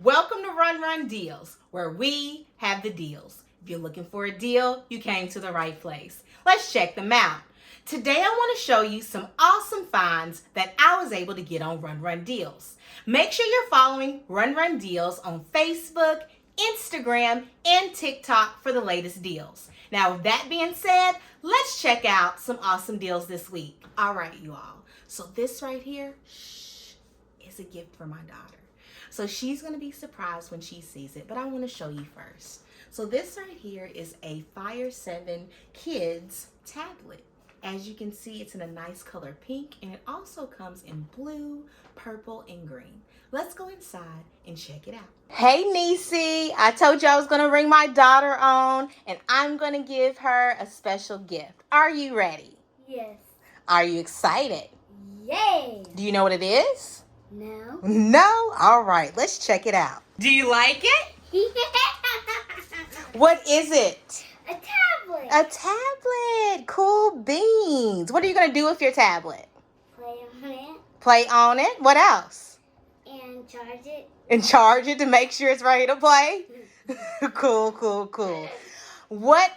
Welcome to Run Run Deals, where we have the deals. If you're looking for a deal, you came to the right place. Let's check them out. Today I want to show you some awesome finds that I was able to get on Run Run Deals. Make sure you're following Run Run Deals on Facebook, Instagram, and TikTok for the latest deals. Now, with that being said, let's check out some awesome deals this week. All right, you all. So this right here, is a gift for my daughter. So she's going to be surprised when she sees it, but I want to show you first. So this right here is a Fire 7 Kids tablet. As you can see, it's in a nice color pink, and it also comes in blue, purple, and green. Let's go inside and check it out. Hey, Niecy, I told you I was going to bring my daughter on, and I'm going to give her a special gift. Are you ready? Yes. Are you excited? Yay! Do you know what it is? No. No? All right, let's check it out. Do you like it? What is it? A tablet. A tablet. Cool beans. What are you going to do with your tablet? Play on it Play on it. What else? and charge it. And charge it to make sure it's ready to play? Cool. When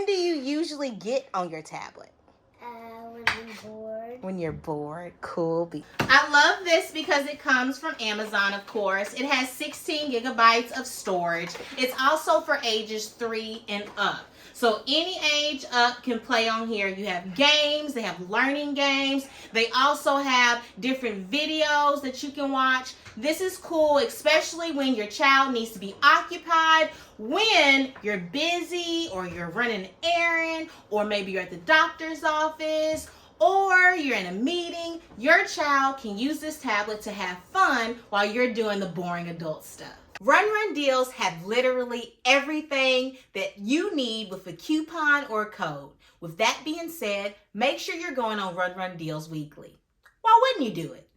do you usually get on your tablet? When I'm bored. When you're bored. Cool. I love this because it comes from Amazon, of course. It has 16 gigabytes of storage. It's also for ages 3 and up. So any age up can play on here. You have games, they have learning games. They also have different videos that you can watch. This is cool, especially when your child needs to be occupied, when you're busy or you're running an errand, or maybe you're at the doctor's office, or you're in a meeting. Your child can use this tablet to have fun while you're doing the boring adult stuff. Run Run Deals have literally everything that you need with a coupon or code. With that being said, make sure you're going on Run Run Deals weekly. Why wouldn't you do it?